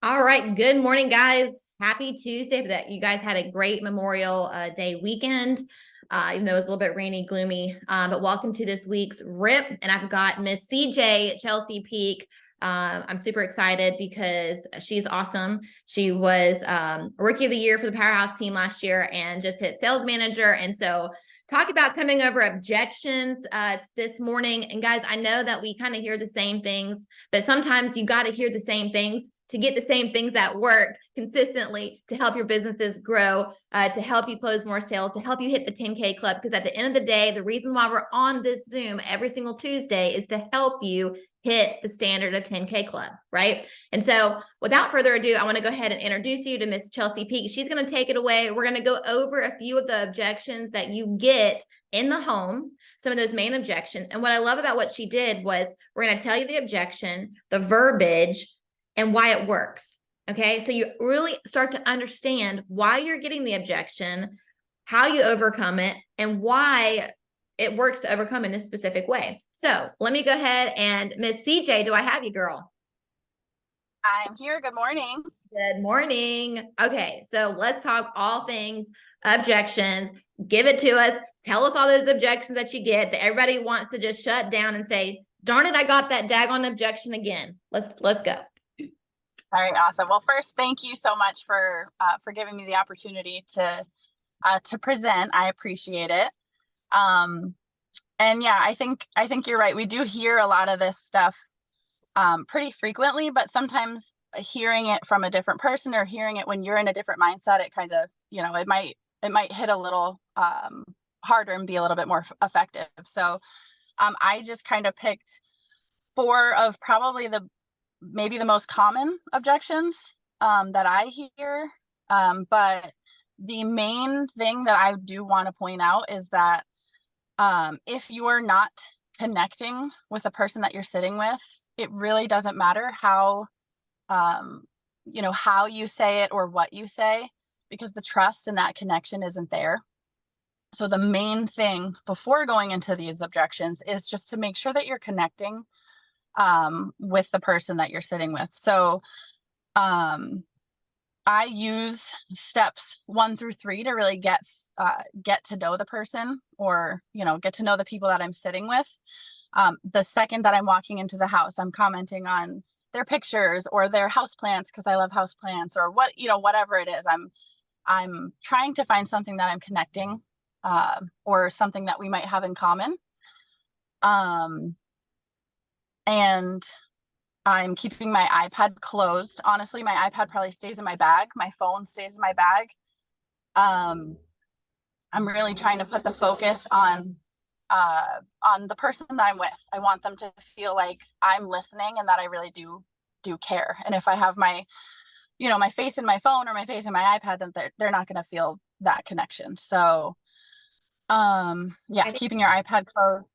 All right. Good morning, guys. Happy Tuesday that you guys had a great Memorial Day weekend, even though it was a little bit rainy, gloomy. But welcome to this week's RIP. And I've got Miss CJ Chelsea Peak. I'm super excited because she's awesome. She was Rookie of the Year for the Powerhouse team last year and just hit sales manager. And so talk about coming over objections this morning. And guys, I know that we kind of hear the same things, but sometimes you got to hear the same things to get the same things that work consistently to help your businesses grow, to help you close more sales, to help you hit the 10K club. Because at the end of the day, the reason why we're on this Zoom every single Tuesday is to help you hit the standard of 10K club, right? And so without further ado, I want to go ahead and introduce you to Miss Chelsea Peak. She's going to take it away. We're going to go over a few of the objections that you get in the home, some of those main objections. And what I love about what she did was we're going to tell you the objection, the verbiage, and why it works. Okay. So you really start to understand why you're getting the objection, how you overcome it, and why it works to overcome in this specific way. So let me go ahead and Miss CJ, do I have you, girl? I'm here. Good morning. Good morning. Okay. So let's talk all things objections. Give it to us. Tell us all those objections that you get that everybody wants to just shut down and say, darn it, I got that daggone objection again. Let's go. All right, awesome. Well, first, thank you so much for giving me the opportunity to present. I appreciate it. And yeah, I think you're right. We do hear a lot of this stuff pretty frequently, but sometimes hearing it from a different person or hearing it when you're in a different mindset, it kind of, it might hit a little harder and be a little bit more effective. So I just kind of picked four of probably maybe the most common objections that I hear. But the main thing that I do want to point out is that if you're not connecting with a person that you're sitting with, it really doesn't matter how you say it or what you say, because the trust and that connection isn't there. So the main thing before going into these objections is just to make sure that you're connecting with the person that you're sitting with. So I use steps 1 through 3 to really get to know the person, or get to know the people that I'm sitting with. The second that I'm walking into the house, I'm commenting on their pictures or their houseplants because I love houseplants, or whatever it is. I'm trying to find something that I'm connecting or something that we might have in common. And I'm keeping my iPad closed. Honestly, my iPad probably stays in my bag. My phone stays in my bag. I'm really trying to put the focus on the person that I'm with. I want them to feel like I'm listening and that I really do care. And if I have my face in my phone or my face in my iPad, then they're not going to feel that connection. So, keeping your iPad closed.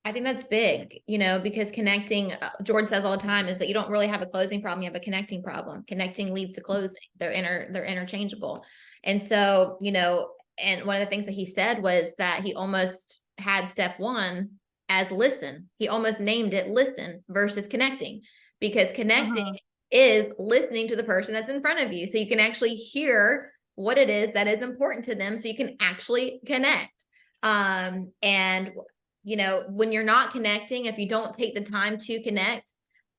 I think that's big, because connecting, George says all the time, is that you don't really have a closing problem. You have a connecting problem. Connecting leads to closing. They're interchangeable. And so, and one of the things that he said was that he almost had step 1 as listen. He almost named it listen versus connecting, because connecting is listening to the person that's in front of you. So you can actually hear what it is that is important to them. So you can actually connect. And when you're not connecting, if you don't take the time to connect,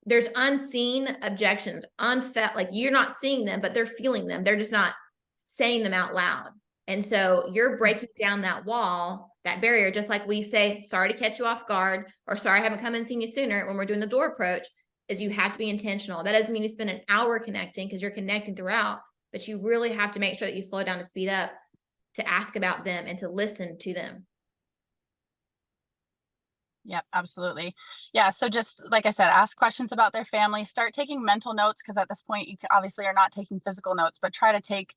there's unseen objections, like you're not seeing them, but they're feeling them. They're just not saying them out loud. And so you're breaking down that wall, that barrier, just like we say, sorry to catch you off guard, or sorry, I haven't come and seen you sooner when we're doing the door approach, is you have to be intentional. That doesn't mean you spend an hour connecting, because you're connecting throughout, but you really have to make sure that you slow down to speed up, to ask about them and to listen to them. Yep, absolutely. Yeah. So just like I said, ask questions about their family, start taking mental notes, because at this point you obviously are not taking physical notes, but try to take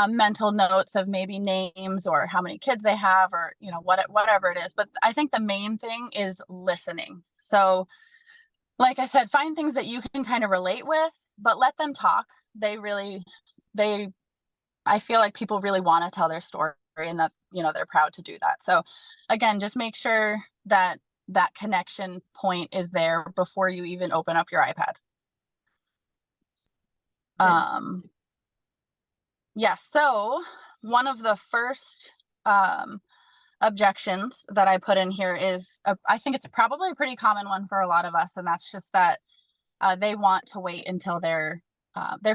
mental notes of maybe names or how many kids they have, or, whatever it is. But I think the main thing is listening. So like I said, find things that you can kind of relate with, but let them talk. I feel like people really want to tell their story, and that, they're proud to do that. So again, just make sure that connection point is there before you even open up your iPad. Good. Um, yeah, so one of the first um, objections that I put in here is, I think it's probably a pretty common one for a lot of us, and that's just that they want to wait until their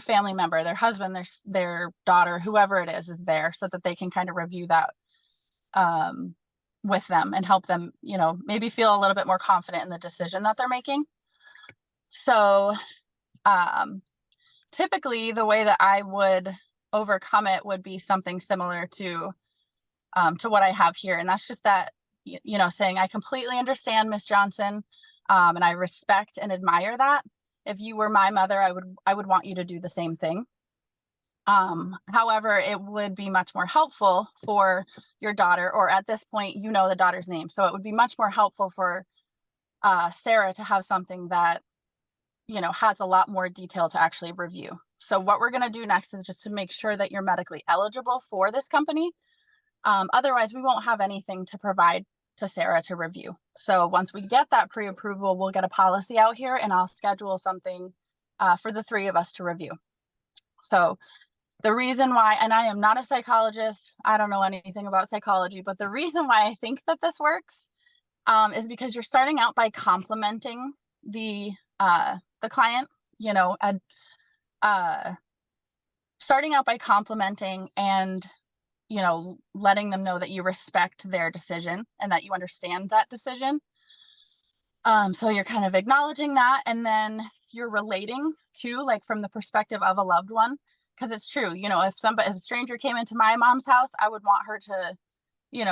family member, their husband, their daughter, whoever it is there, so that they can kind of review that um, with them and help them, maybe feel a little bit more confident in the decision that they're making. So um, typically, the way that I would overcome it would be something similar to what I have here, and that's just that, saying, I completely understand, Miss Johnson, and I respect and admire that. If you were my mother, I would want you to do the same thing. However, it would be much more helpful for your daughter, or at this point, the daughter's name. So it would be much more helpful for Sarah to have something that, has a lot more detail to actually review. So what we're going to do next is just to make sure that you're medically eligible for this company. Otherwise, we won't have anything to provide to Sarah to review. So once we get that pre-approval, we'll get a policy out here, and I'll schedule something for the three of us to review. So the reason why, and I am not a psychologist, I don't know anything about psychology, but the reason why I think that this works is because you're starting out by complimenting the client, starting out by complimenting and letting them know that you respect their decision and that you understand that decision. So you're kind of acknowledging that, and then you're relating to, like, from the perspective of a loved one, because it's true. If a stranger came into my mom's house, I would want her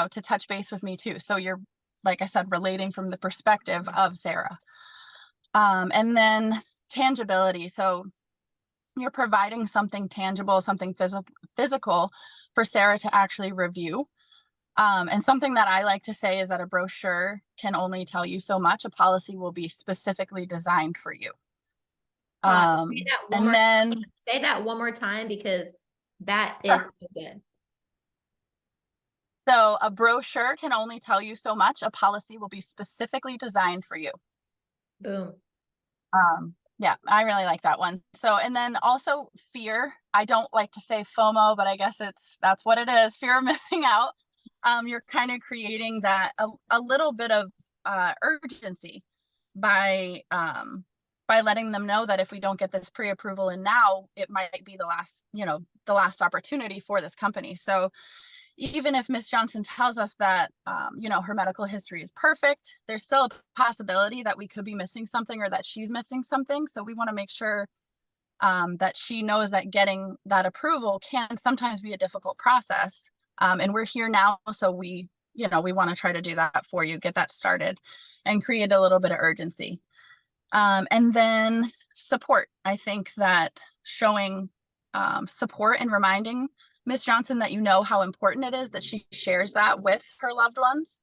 to touch base with me too. So you're, like I said, relating from the perspective of Sarah. And then tangibility. So you're providing something tangible, something physical for Sarah to actually review. And something that I like to say is that a brochure can only tell you so much. A policy will be specifically designed for you. And then say that one more time, because that is so good. So a brochure can only tell you so much. A policy will be specifically designed for you. Boom. Yeah, I really like that one. So, and then also fear. I don't like to say FOMO, but I guess that's what it is. Fear of missing out. You're kind of creating that a little bit of urgency by letting them know that if we don't get this pre-approval in now, it might be the last opportunity for this company. So even if Miss Johnson tells us that, her medical history is perfect, there's still a possibility that we could be missing something, or that she's missing something. So we want to make sure that she knows that getting that approval can sometimes be a difficult process. And we're here now. So we want to try to do that for you, get that started, and create a little bit of urgency. And then support. I think that showing support and reminding Miss Johnson that how important it is that she shares that with her loved ones,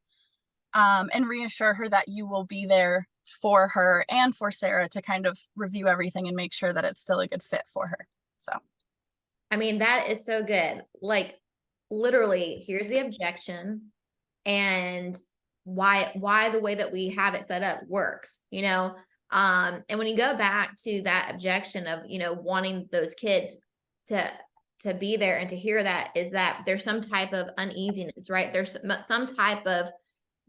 and reassure her that you will be there for her and for Sarah to kind of review everything and make sure that it's still a good fit for her. So, I mean, that is so good. Like, literally, here's the objection, and why the way that we have it set up works, and when you go back to that objection of, wanting those kids to be there and to hear that, is that there's some type of uneasiness, right? There's some type of,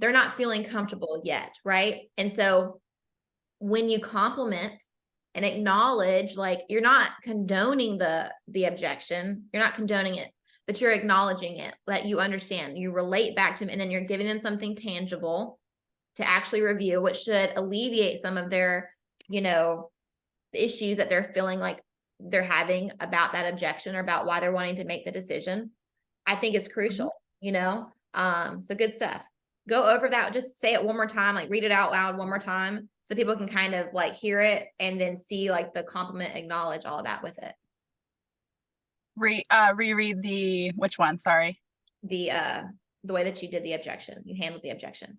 they're not feeling comfortable yet, right? And so when you compliment and acknowledge, like, you're not condoning the objection, you're not condoning it, but you're acknowledging it, that you understand, you relate back to them, and then you're giving them something tangible to actually review, which should alleviate some of their, issues that they're feeling like they're having about that objection, or about why they're wanting to make the decision. I think it's crucial, so good stuff. Go over that. Just say it one more time, like read it out loud one more time, so people can kind of like hear it and then see like the compliment, acknowledge all of that with it. Reread which one? Sorry. The way that you did the objection, you handled the objection.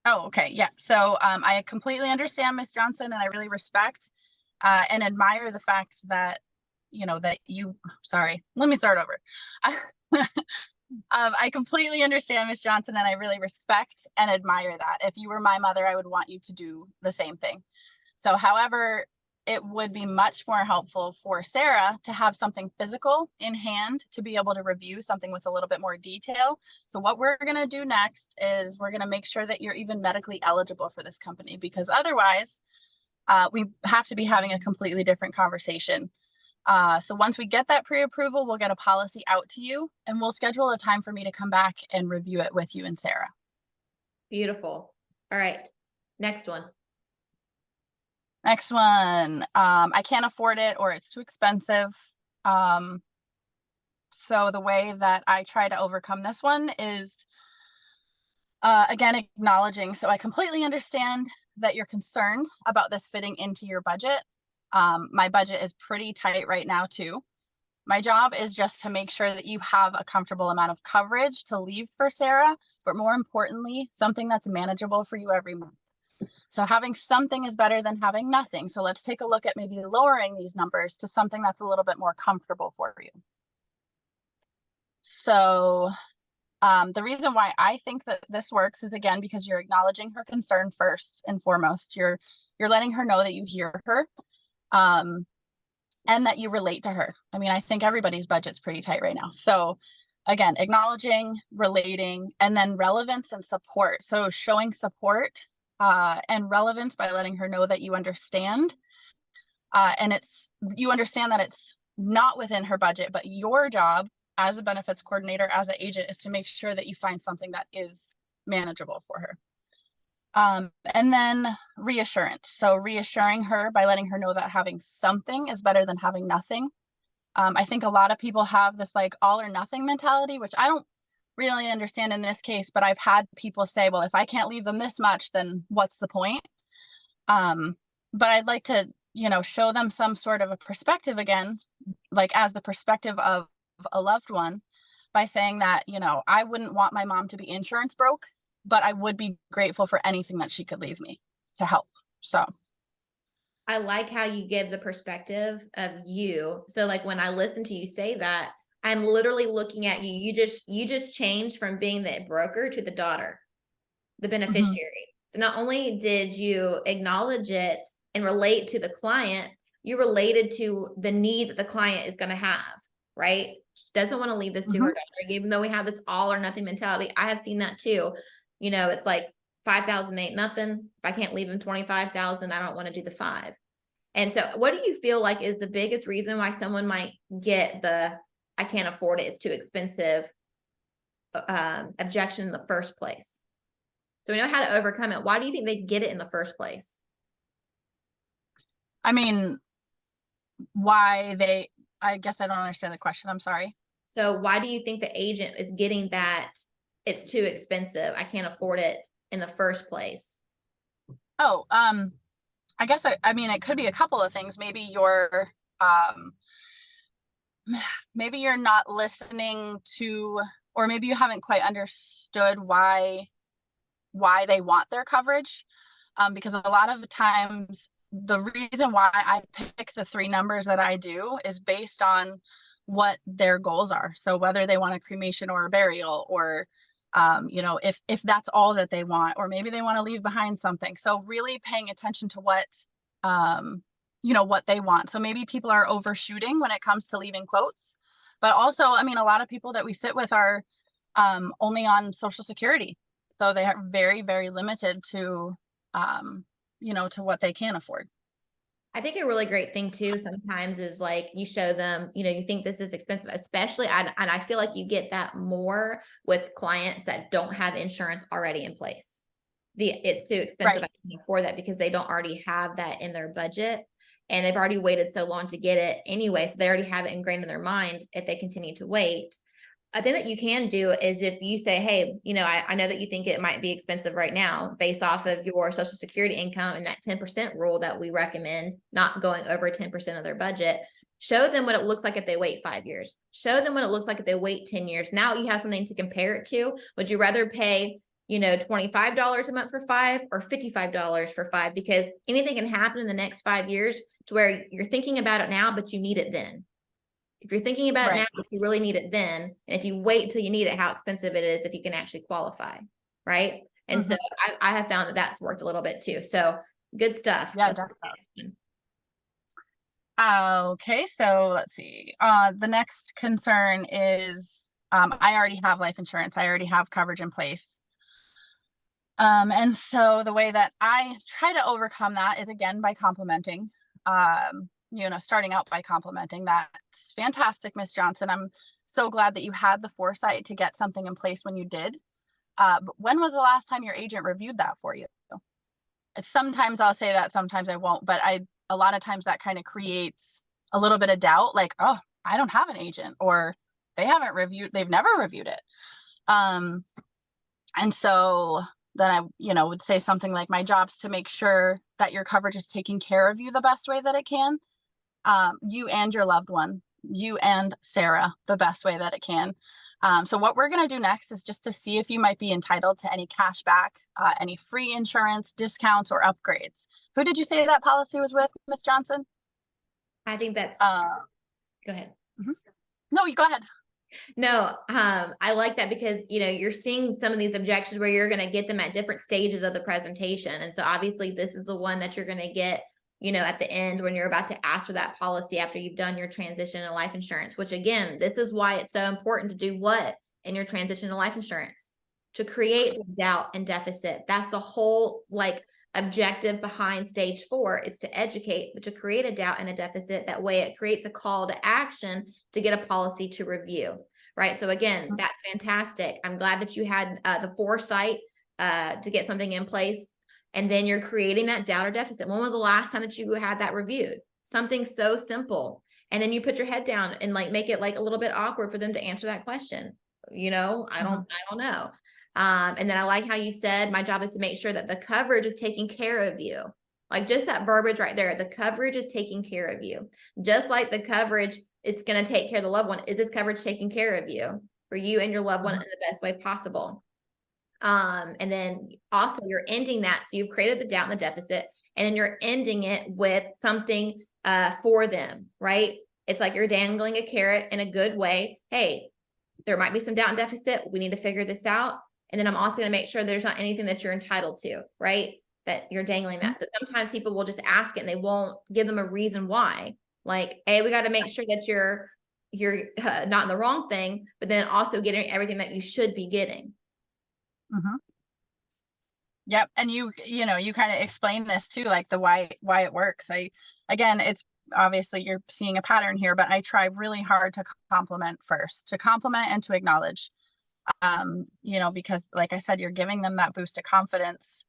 Oh, okay. Yeah. So I completely understand, Miss Johnson, and I really respect and admire the fact that, sorry, let me start over. I completely understand, Miss Johnson, and I really respect and admire that. If you were my mother, I would want you to do the same thing. So however, it would be much more helpful for Sarah to have something physical in hand to be able to review something with a little bit more detail. So what we're going to do next is we're going to make sure that you're even medically eligible for this company, because otherwise we have to be having a completely different conversation. So once we get that pre-approval, we'll get a policy out to you, and we'll schedule a time for me to come back and review it with you and Sarah. Beautiful. All right. Next one. Next one. I can't afford it, or it's too expensive. So the way that I try to overcome this one is, again, acknowledging. So I completely understand that you're concerned about this fitting into your budget. My budget is pretty tight right now too. My job is just to make sure that you have a comfortable amount of coverage to leave for Sarah, but more importantly, something that's manageable for you every month. So having something is better than having nothing. So let's take a look at maybe lowering these numbers to something that's a little bit more comfortable for you. So the reason why I think that this works is, again, because you're acknowledging her concern first and foremost. You're letting her know that you hear her, and that you relate to her. I mean, I think everybody's budget's pretty tight right now. So again, acknowledging, relating, and then relevance and support. So showing support and relevance by letting her know that you understand, and you understand that it's not within her budget, but your job as a benefits coordinator, as an agent, is to make sure that you find something that is manageable for her. And then reassurance. So reassuring her by letting her know that having something is better than having nothing. I think a lot of people have this like all or nothing mentality, which I don't really understand in this case, but I've had people say, well, if I can't leave them this much, then what's the point? But I'd like to, show them some sort of a perspective again, like as the perspective of a loved one, by saying that, I wouldn't want my mom to be insurance broke, but I would be grateful for anything that she could leave me to help. So I like how you give the perspective of you. So like when I listen to you say that, I'm literally looking at you. You just changed from being the broker to the daughter, the beneficiary. So not only did you acknowledge it and relate to the client, you related to the need that the client is going to have, right? She doesn't want to leave this to her daughter, even though we have this all or nothing mentality. I have seen that too. It's like 5,000 ain't nothing. If I can't leave them 25,000, I don't want to do the 5. And so what do you feel like is the biggest reason why someone might get the, I can't afford it, it's too expensive, objection in the first place? So we know how to overcome it. Why do you think they get it in the first place? I mean, I guess I don't understand the question. I'm sorry. So why do you think the agent is getting that it's too expensive, I can't afford it in the first place? Oh, I guess I mean, it could be a couple of things. Maybe you're not listening to, or maybe you haven't quite understood why they want their coverage. Because a lot of the times the reason why I pick the 3 numbers that I do is based on what their goals are. So whether they want a cremation or a burial, or if that's all that they want, or maybe they want to leave behind something. So really paying attention to what they want. So maybe people are overshooting when it comes to leaving quotes, but also, I mean, a lot of people that we sit with are only on Social Security. So they are very, very limited to, to what they can afford. I think a really great thing too sometimes is like you show them, you think this is expensive, especially, and I feel like you get that more with clients that don't have insurance already in place. It's too expensive, Right. I can't afford that, because they don't already have that in their budget, and they've already waited so long to get it anyway. So they already have it ingrained in their mind if they continue to wait. I think that you can do is if you say, hey, I know that you think it might be expensive right now based off of your Social Security income and that 10% rule that we recommend, not going over 10% of their budget. Show them what it looks like if they wait 5 years. Show them what it looks like if they wait 10 years. Now you have something to compare it to. Would you rather pay, $25 a month for 5 or $55 for 5? Because anything can happen in the next 5 years to where you're thinking about it now, but you need it then. If you're thinking about it now, but you really need it then, and if you wait until you need it, how expensive it is if you can actually qualify, right? And so I have found that that's worked a little bit too. So good stuff. Yeah, definitely. Okay, so let's see. The next concern is I already have life insurance. I already have coverage in place. And so the way that I try to overcome that is again by complimenting. Starting out by complimenting. That's fantastic, Miss Johnson. I'm so glad that you had the foresight to get something in place when you did. But when was the last time your agent reviewed that for you? Sometimes I'll say that, sometimes I won't, but a lot of times that kind of creates a little bit of doubt, like, oh, I don't have an agent, or they've never reviewed it. And so then I would say something like, my job's to make sure that your coverage is taking care of you the best way that it can. You and your loved one, you and Sarah, the best way that it can. So what we're going to do next is just to see if you might be entitled to any cash back, any free insurance, discounts, or upgrades. Who did you say that policy was with, Miss Johnson? I think that's, go ahead. Mhm. No, you go ahead. No, I like that because, you're seeing some of these objections where you're going to get them at different stages of the presentation. And so obviously this is the one that you're going to get, at the end when you're about to ask for that policy after you've done your transition to life insurance, which again, this is why it's so important to do what in your transition to life insurance, to create doubt and deficit. That's the whole objective behind stage 4 is to educate, but to create a doubt and a deficit. That way it creates a call to action to get a policy to review, right? So again, that's fantastic. I'm glad that you had the foresight to get something in place. And then you're creating that doubt or deficit. When was the last time that you had that reviewed? Something so simple. And then you put your head down and make it a little bit awkward for them to answer that question. I don't know. And then I like how you said, my job is to make sure that the coverage is taking care of you. Just that verbiage right there, the coverage is taking care of you. Just like the coverage is going to take care of the loved one. Is this coverage taking care of you for you and your loved one in the best way possible? And then also you're ending that. So you've created the doubt and the deficit, and then you're ending it with something for them, right? It's like you're dangling a carrot in a good way. Hey, there might be some doubt and deficit. We need to figure this out. And then I'm also going to make sure there's not anything that you're entitled to, right? That you're dangling that. So sometimes people will just ask it and they won't give them a reason why. Hey, we got to make sure that you're not in the wrong thing, but then also getting everything that you should be getting. Mm-hmm. Yep. And you kind of explain this too, like the why it works. Again, it's obviously you're seeing a pattern here, but I try really hard to compliment first, to compliment and to acknowledge, because like I said, you're giving them that boost of confidence,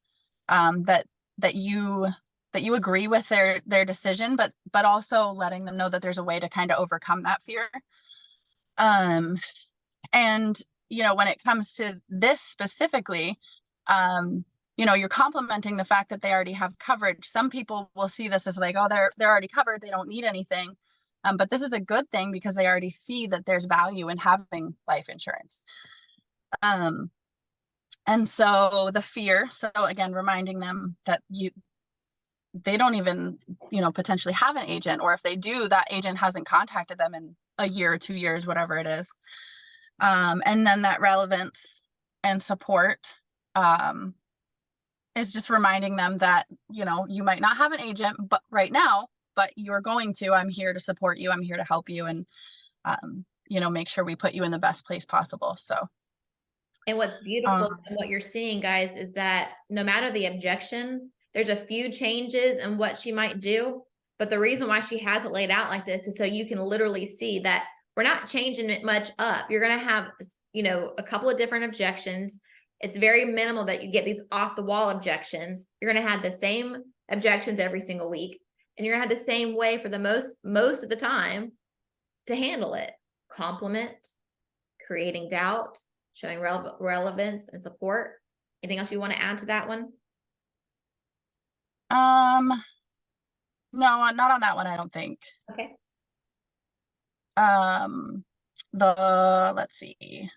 that you agree with their decision, but also letting them know that there's a way to kind of overcome that fear. And when it comes to this specifically, you're complimenting the fact that they already have coverage. Some people will see this as like, oh, they're already covered, they don't need anything. But this is a good thing because they already see that there's value in having life insurance. And so the fear, so again, reminding them that they don't even, potentially have an agent, or if they do, that agent hasn't contacted them in a year or 2 years, whatever it is. And then that relevance and support, is just reminding them that, you might not have an agent, but right now, but you're going to. I'm here to support you. I'm here to help you, and make sure we put you in the best place possible. So. And what's beautiful and what you're seeing, guys, is that no matter the objection, there's a few changes in what she might do. But the reason why she has it laid out like this is so you can literally see that we're not changing it much up. You're going to have, a couple of different objections. It's very minimal that you get these off the wall objections. You're going to have the same objections every single week, and you're going to have the same way for the most of the time to handle it. Compliment, creating doubt, showing relevance and support. Anything else you want to add to that one? No, not on that one, I don't think. Okay. Let's see.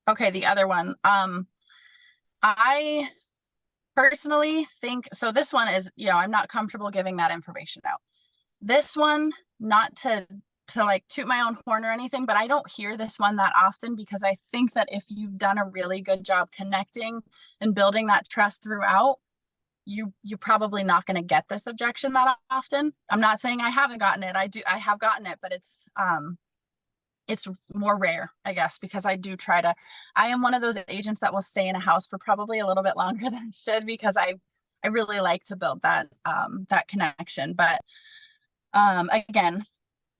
Okay, the other one. I personally think, so this one is, I'm not comfortable giving that information out. This one, not to like toot my own horn or anything, but I don't hear this one that often, because I think that if you've done a really good job connecting and building that trust throughout, you're probably not going to get this objection that often. I'm not saying I haven't gotten it. I have gotten it, but it's more rare, I guess, because I am one of those agents that will stay in a house for probably a little bit longer than I should, because I really like to build that connection. But again,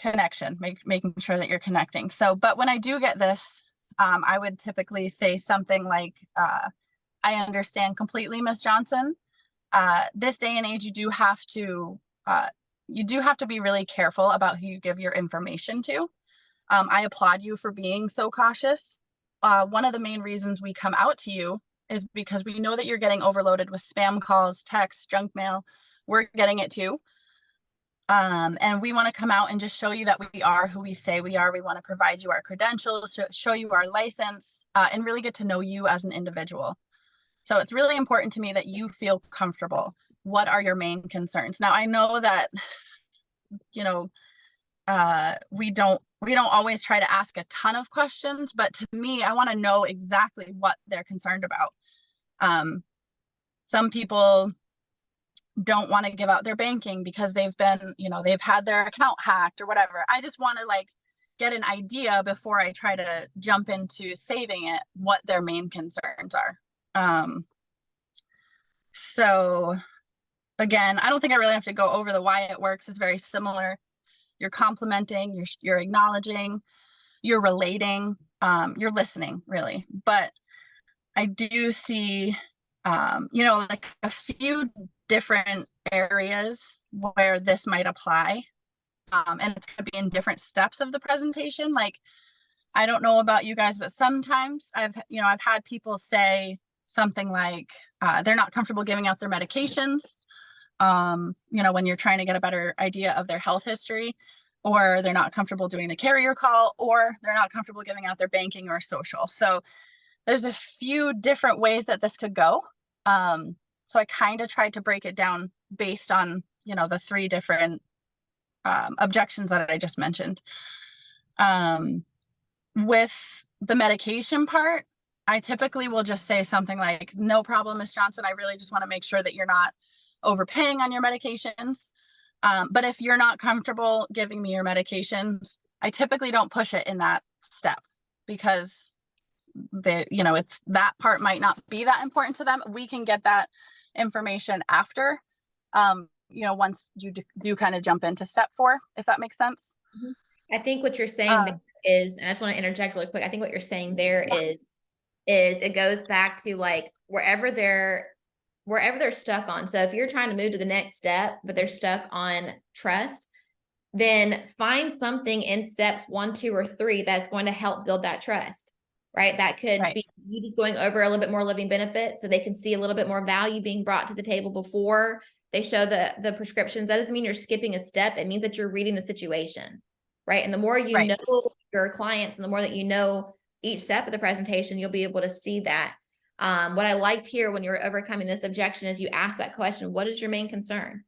connection, making sure that you're connecting. So, but when I do get this, I would typically say something like, I understand completely, Miss Johnson. This day and age, you do have to be really careful about who you give your information to. I applaud you for being so cautious. One of the main reasons we come out to you is because we know that you're getting overloaded with spam calls, texts, junk mail. We're getting it too. And we want to come out and just show you that we are who we say we are. We want to provide you our credentials, show you our license, and really get to know you as an individual. So it's really important to me that you feel comfortable. What are your main concerns? Now, I know that, we don't always try to ask a ton of questions, but to me, I want to know exactly what they're concerned about. Some people don't want to give out their banking because they've had their account hacked or whatever. I just want to get an idea before I try to jump into saving it, what their main concerns are. So again, I don't think I really have to go over the why it works. It's very similar. You're complimenting, you're acknowledging, you're relating, you're listening, really. But I do see, a few different areas where this might apply. And it's going to be in different steps of the presentation. I don't know about you guys, but sometimes I've had people say something like they're not comfortable giving out their medications, when you're trying to get a better idea of their health history, or they're not comfortable doing the carrier call, or they're not comfortable giving out their banking or social. So there's a few different ways that this could go. So I kind of tried to break it down based on, the three different objections that I just mentioned. With the medication part, I typically will just say something like, no problem, Ms. Johnson. I really just want to make sure that you're not overpaying on your medications. But if you're not comfortable giving me your medications, I typically don't push it in that step, because it's that part might not be that important to them. We can get that information after, once you do kind of jump into step 4, if that makes sense. I think what you're saying there is, and I just want to interject really quick. I think what you're saying there is it goes back to wherever they're stuck on. So if you're trying to move to the next step, but they're stuck on trust, then find something in steps 1, 2, or 3 that's going to help build that trust, right? That could be you just going over a little bit more living benefits so they can see a little bit more value being brought to the table before they show the prescriptions. That doesn't mean you're skipping a step. It means that you're reading the situation, right? And the more you know your clients and the more that you know each step of the presentation, you'll be able to see that. What I liked here when you're overcoming this objection is you ask that question, what is your main concern?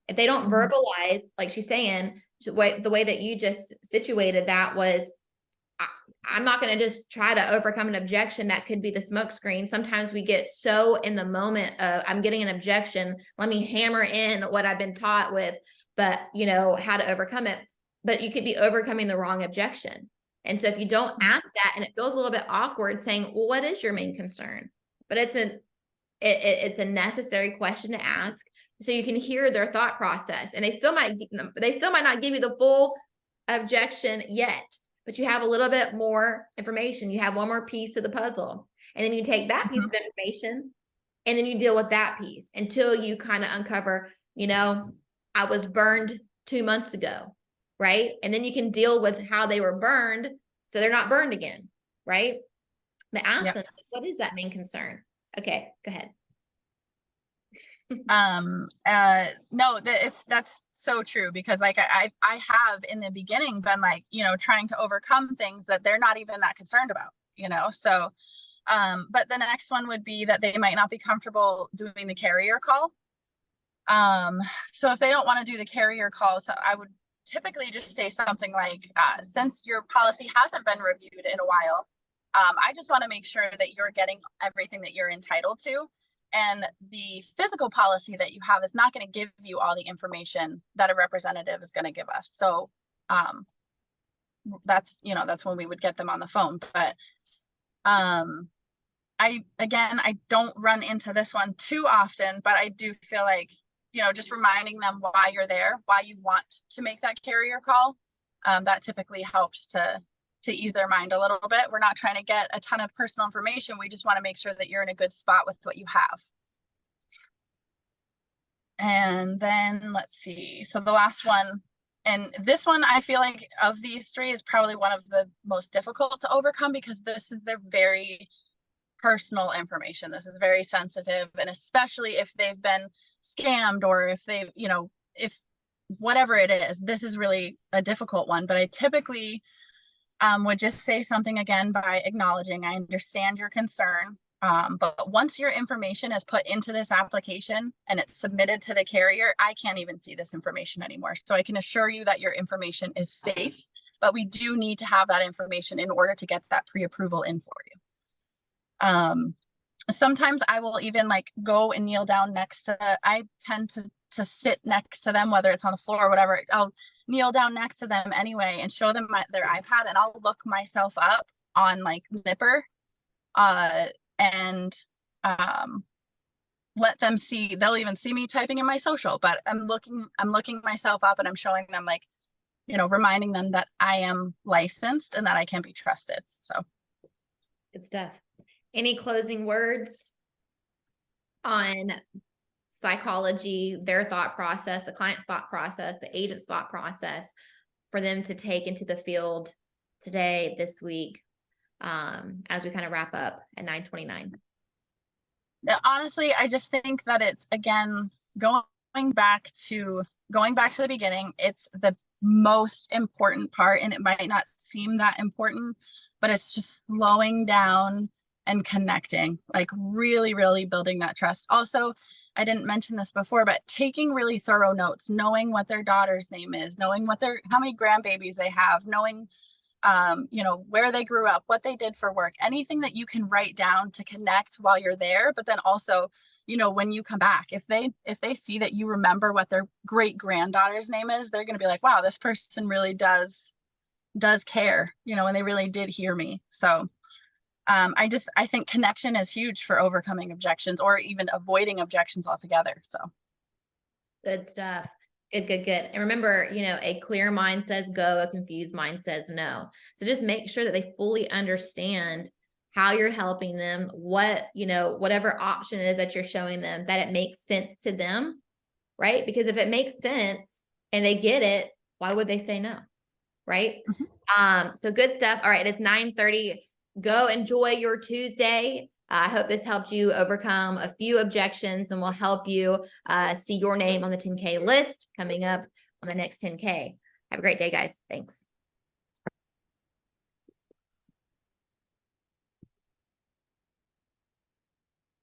If they don't verbalize, like she's saying, the way that you just situated that was, I'm not going to just try to overcome an objection that could be the smoke screen. Sometimes we get so in the moment of, I'm getting an objection, let me hammer in what I've been taught with, but how to overcome it. But you could be overcoming the wrong objection. And so if you don't ask that, and it feels a little bit awkward saying, well, what is your main concern? But it's a necessary question to ask so you can hear their thought process. And they still might not give you the full objection yet, but you have a little bit more information. You have one more piece of the puzzle. And then you take that piece of information and then you deal with that piece until you kind of uncover, I was burned 2 months ago, right? And then you can deal with how they were burned so they're not burned again, right? But ask them, what is that main concern? Okay, go ahead. No, that's so true, because I have in the beginning been trying to overcome things that they're not even that concerned about, so but the next one would be that they might not be comfortable doing the carrier call. So if they don't want to do the carrier call, so I would typically just say something like, since your policy hasn't been reviewed in a while, I just want to make sure that you're getting everything that you're entitled to. And the physical policy that you have is not going to give you all the information that a representative is going to give us. So that's when we would get them on the phone. But I don't run into this one too often, but I do feel like, just reminding them why you're there, why you want to make that carrier call. That typically helps to ease their mind a little bit. We're not trying to get a ton of personal information. We just want to make sure that you're in a good spot with what you have. And then let's see. So the last one, and this one, I feel like of these three is probably one of the most difficult to overcome, because this is their very personal information. This is very sensitive. And especially if they've been scammed, or if they've, if whatever it is, this is really a difficult one. But I typically would just say something again by acknowledging, I understand your concern. But once your information is put into this application and it's submitted to the carrier, I can't even see this information anymore. So I can assure you that your information is safe, but we do need to have that information in order to get that pre-approval in for you. Sometimes I will even go and kneel down next to, I tend to sit next to them, whether it's on the floor or whatever. I'll kneel down next to them anyway and show them their iPad, and I'll look myself up on Nipper. And let them see, they'll even see me typing in my social, but I'm looking myself up, and I'm showing them reminding them that I am licensed and that I can be trusted. So good stuff. Any closing words on psychology, their thought process, the client's thought process, the agent's thought process, for them to take into the field today, this week, as we kind of wrap up at 9:29? Honestly, I just think that it's, again, going back to the beginning. It's the most important part, and it might not seem that important, but it's just slowing down and connecting, really, really building that trust. Also, I didn't mention this before, but taking really thorough notes, knowing what their daughter's name is, knowing how many grandbabies they have, knowing where they grew up, what they did for work, anything that you can write down to connect while you're there. But then also, when you come back, if they see that you remember what their great granddaughter's name is, they're going to be like, wow, this person really does care, and they really did hear me. So I think connection is huge for overcoming objections, or even avoiding objections altogether. So good stuff. Good. And remember, a clear mind says go, a confused mind says no. So just make sure that they fully understand how you're helping them, whatever option it is that you're showing them, that it makes sense to them, right? Because if it makes sense and they get it, why would they say no? Right? Mm-hmm. So good stuff. All right. It's 9:30. Go enjoy your Tuesday. I hope this helped you overcome a few objections, and will help you see your name on the 10K list coming up on the next 10K. Have a great day, guys. Thanks.